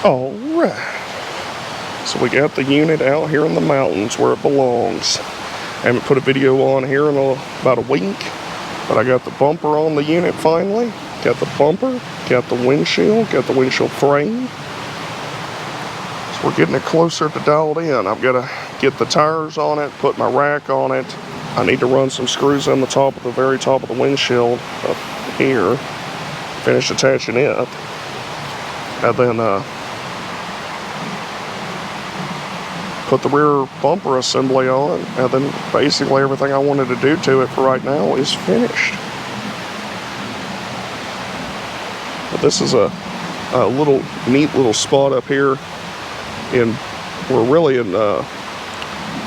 Alright, so we got the unit out here in the mountains where it belongs. I haven't put a video on here in about a week, but I got the bumper on the unit finally. Got the bumper, got the windshield frame. So we're getting it closer to dialed in. I've got to get the tires on it, put my rack on it. I need to run some screws in the very top of the windshield up here. Finish attaching it. And then put the rear bumper assembly on, and then basically everything I wanted to do to it for right now is finished. But this is a neat little spot up here we're really in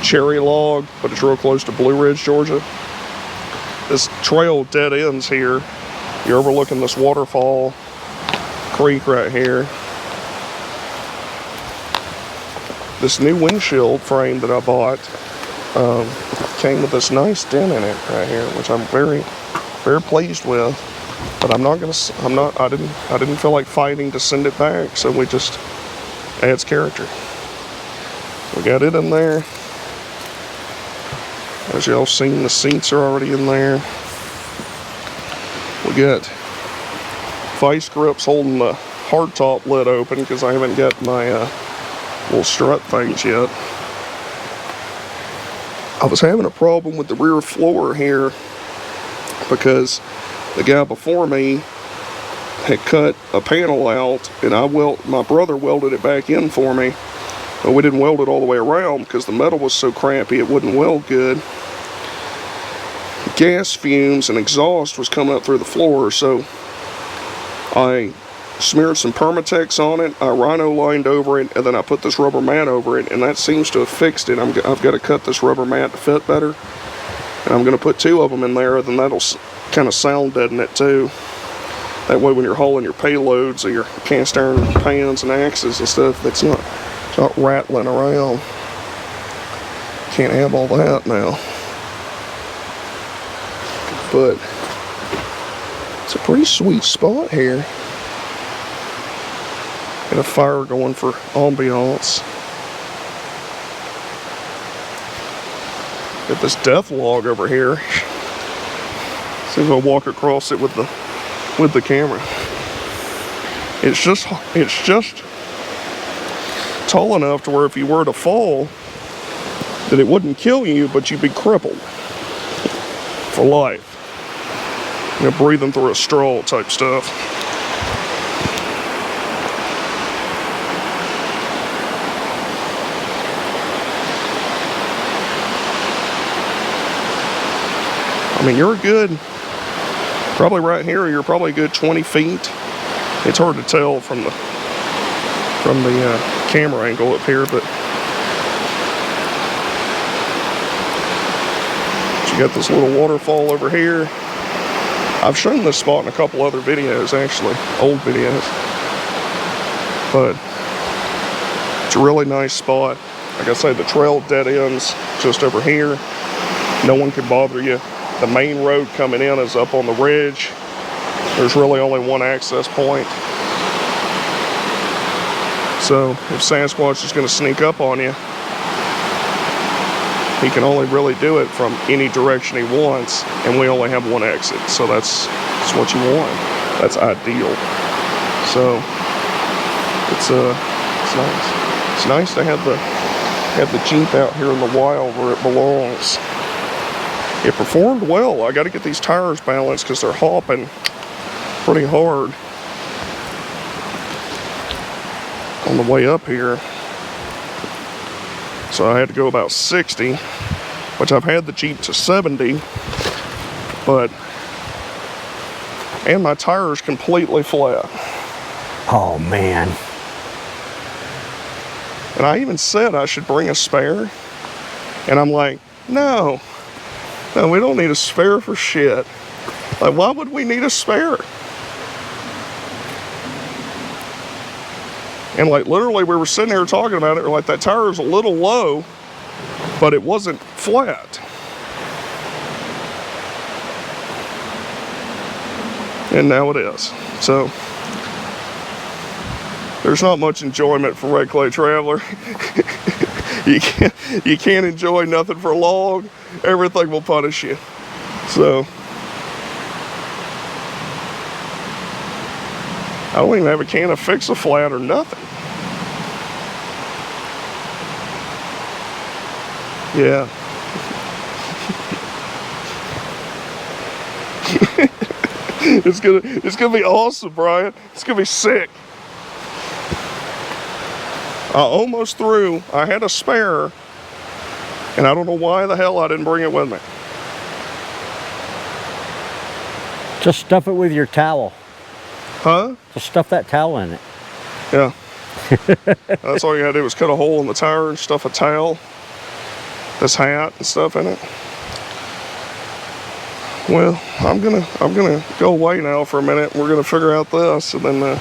Cherry Log, but it's real close to Blue Ridge, Georgia. This trail dead ends here. You're overlooking this waterfall creek right here. This new windshield frame that I bought came with this nice dent in it right here, which I'm very, very pleased with. But I didn't feel like fighting to send it back, so we just adds character. We got it in there. As y'all seen, the seats are already in there. We got vice grips holding the hardtop lid open because I haven't got my little strut things yet. I was having a problem with the rear floor here because the guy before me had cut a panel out, and my brother welded it back in for me, but we didn't weld it all the way around because the metal was so crappy it wouldn't weld good. Gas fumes and exhaust was coming up through the floor, so I smeared some Permatex on it, I rhino lined over it, and then I put this rubber mat over it, and that seems to have fixed it. I've got to cut this rubber mat to fit better, and I'm going to put 2 of them in there, then that'll kind of sound deaden it too. That way when you're hauling your payloads or your cast iron pans and axes and stuff, it's not rattling around. Can't have all that now. But it's a pretty sweet spot here. Got a fire going for ambiance. Got this death log over here. See if I walk across it with the camera. It's just tall enough to where if you were to fall, that it wouldn't kill you, but you'd be crippled for life. You know, breathing through a straw type stuff. I mean, you're good, probably right here, you're probably a good 20 feet. It's hard to tell from the camera angle up here, but you got this little waterfall over here. I've shown this spot in a couple other videos, actually, old videos. But it's a really nice spot. Like I say, the trail dead ends just over here. No one can bother you. The main road coming in is up on the ridge. There's really only one access point. So if Sasquatch is going to sneak up on you, he can only really do it from any direction he wants, and we only have one exit. So that's what you want. That's ideal. So it's nice. It's nice to have the Jeep out here in the wild where it belongs. It performed well. I got to get these tires balanced because they're hopping pretty hard on the way up here. So I had to go about 60, which I've had the Jeep to 70, and my tire's completely flat. Oh man. And I even said I should bring a spare, and I'm like, no, we don't need a spare for shit. Like, why would we need a spare? And like literally we were sitting here talking about it, like that tire is a little low, but it wasn't flat. And now it is. So There's not much enjoyment for Red Clay Traveler. You can't enjoy nothing for long. Everything will punish you. So I don't even have a can of Fix-A-Flat or nothing. Yeah. It's gonna be awesome, Brian. It's gonna be sick. I almost threw. I had a spare, and I don't know why the hell I didn't bring it with me. Just stuff it with your towel. Huh? Just stuff that towel in it. Yeah. That's all you had to do was cut a hole in the tire and stuff a towel, this hat and stuff in it. Well, I'm gonna go away now for a minute. We're gonna figure out this, and then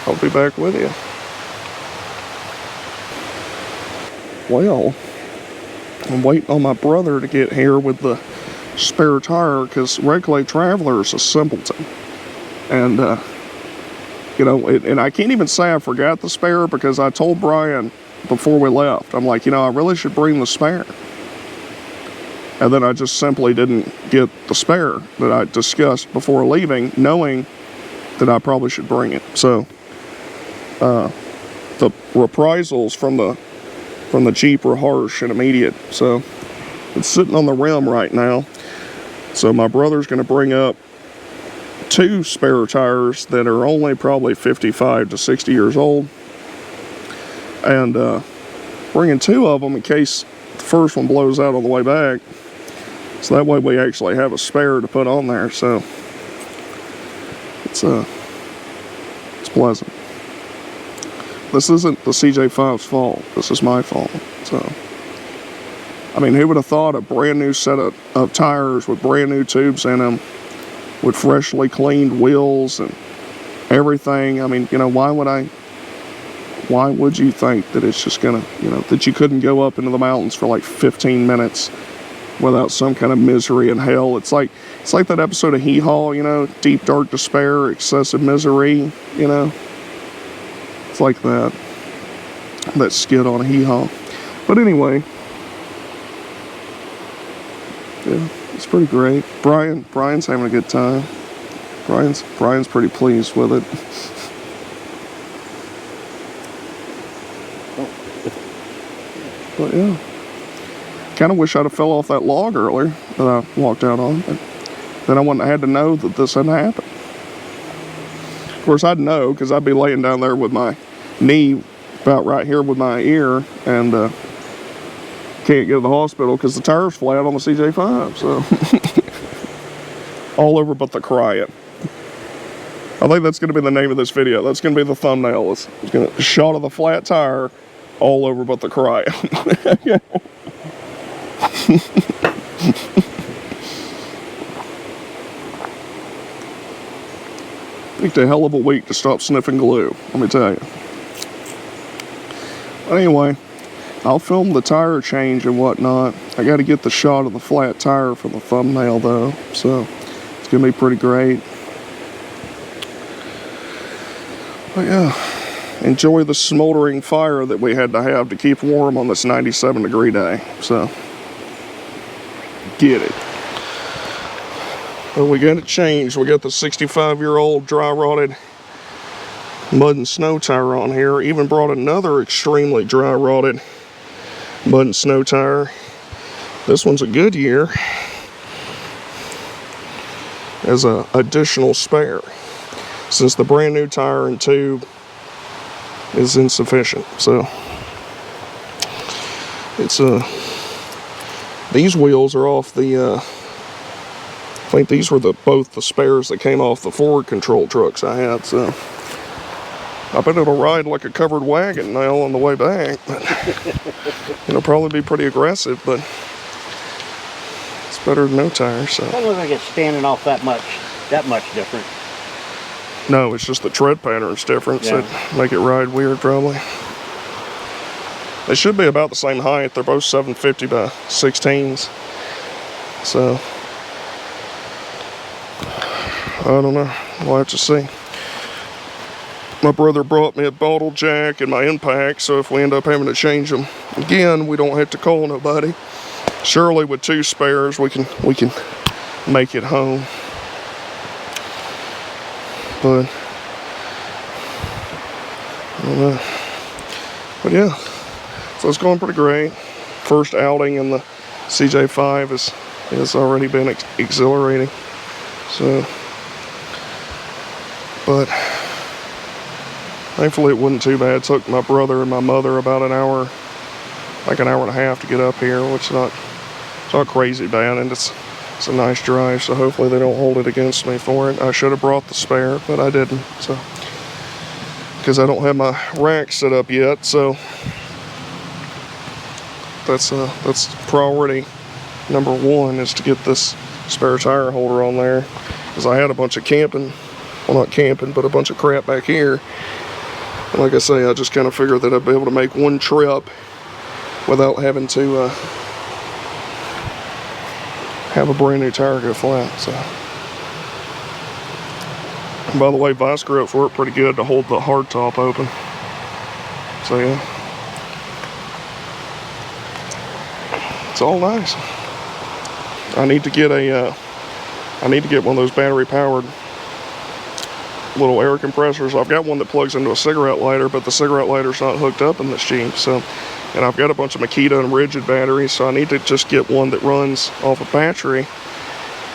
I'll be back with you. Well, I'm waiting on my brother to get here with the spare tire, because Red Clay Traveler is a simpleton. And, you know, and I can't even say I forgot the spare, because I told Brian before we left, I'm like, you know, I really should bring the spare. And then I just simply didn't get the spare that I discussed before leaving, knowing that I probably should bring it. So, the reprisals from the Jeep were harsh and immediate. So, it's sitting on the rim right now. So my brother's going to bring up 2 spare tires that are only probably 55 to 60 years old. And bringing 2 of them in case the first one blows out on the way back. So that way we actually have a spare to put on there. So it's pleasant. This isn't the CJ5's fault. This is my fault. So, I mean, who would have thought a brand new set of tires with brand new tubes in them, with freshly cleaned wheels and everything? I mean, you know, why would you think that it's just gonna, you know, that you couldn't go up into the mountains for like 15 minutes without some kind of misery and hell? It's like that episode of Hee Haw, you know, Deep Dark Despair, Excessive Misery, you know. It's like that skit on Hee Haw. But anyway, yeah, it's pretty great. Brian's having a good time. Brian's pretty pleased with it. But yeah, kind of wish I'd have fell off that log earlier that I walked out on. But then I wouldn't have had to know that this hadn't happened. Of course, I'd know, because I'd be laying down there with my knee about right here with my ear, and can't get to the hospital because the tire's flat on the CJ5. So all over but the crying. I think that's going to be the name of this video. That's going to be the thumbnail. It's going to shot of the flat tire, all over but the crying. Picked a hell of a week to stop sniffing glue, let me tell you. But anyway, I'll film the tire change and whatnot. I got to get the shot of the flat tire for the thumbnail though, so it's gonna be pretty great. But yeah, enjoy the smoldering fire that we had to have to keep warm on this 97-degree day. So get it. Well, we got it changed. We got the 65-year-old dry rotted mud and snow tire on here. Even brought another extremely dry rotted mud and snow tire. This one's a Goodyear as an additional spare, since the brand new tire and tube is insufficient. So it's these wheels are off the I think these were both the spares that came off the Ford control trucks I had, so I bet it'll ride like a covered wagon now on the way back. But it'll probably be pretty aggressive, but it's better than no tires. So. It doesn't look like it's standing off that much different. No, it's just the tread pattern's different, yeah. So make it ride weird probably. They should be about the same height. They're both 750 by 16s. So I don't know. we'll have to see. My brother brought me a bottle jack and my impact, so if we end up having to change them again, we don't have to call nobody. Surely with 2 spares, we can make it home. But I don't know. But yeah, so it's going pretty great. First outing in the CJ5 has already been exhilarating. So, but thankfully it wasn't too bad. It took my brother and my mother about an hour, like an hour and a half to get up here, which is not crazy bad, and it's a nice drive, so hopefully they don't hold it against me for it. I should have brought the spare, but I didn't, so, because I don't have my rack set up yet, so that's priority number 1 is to get this spare tire holder on there, because I had a bunch of camping, well, not camping, but a bunch of crap back here. And like I say, I just kind of figured that I'd be able to make one trip without having to have a brand new tire go flat. So, and by the way, vice grips work pretty good to hold the hard top open. So yeah, it's all nice. I need to get one of those battery powered little air compressors. I've got one that plugs into a cigarette lighter, but the cigarette lighter's not hooked up in this Jeep. So, and I've got a bunch of Makita and Rigid batteries, so I need to just get one that runs off a battery,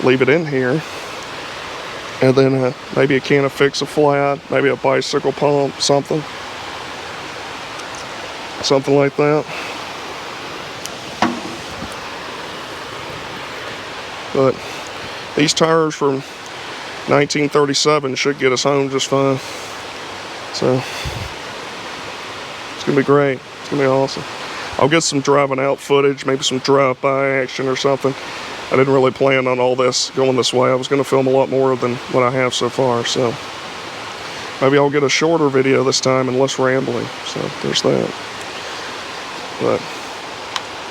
leave it in here, and then maybe a can of Fix-A-Flat, maybe a bicycle pump, something like that. But these tires from 1937 should get us home just fine. So it's gonna be great. It's gonna be awesome. I'll get some driving out footage, maybe some drive-by action or something. I didn't really plan on all this going this way. I was gonna film a lot more than what I have so far, so maybe I'll get a shorter video this time and less rambling. So there's that. But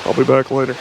I'll be back later.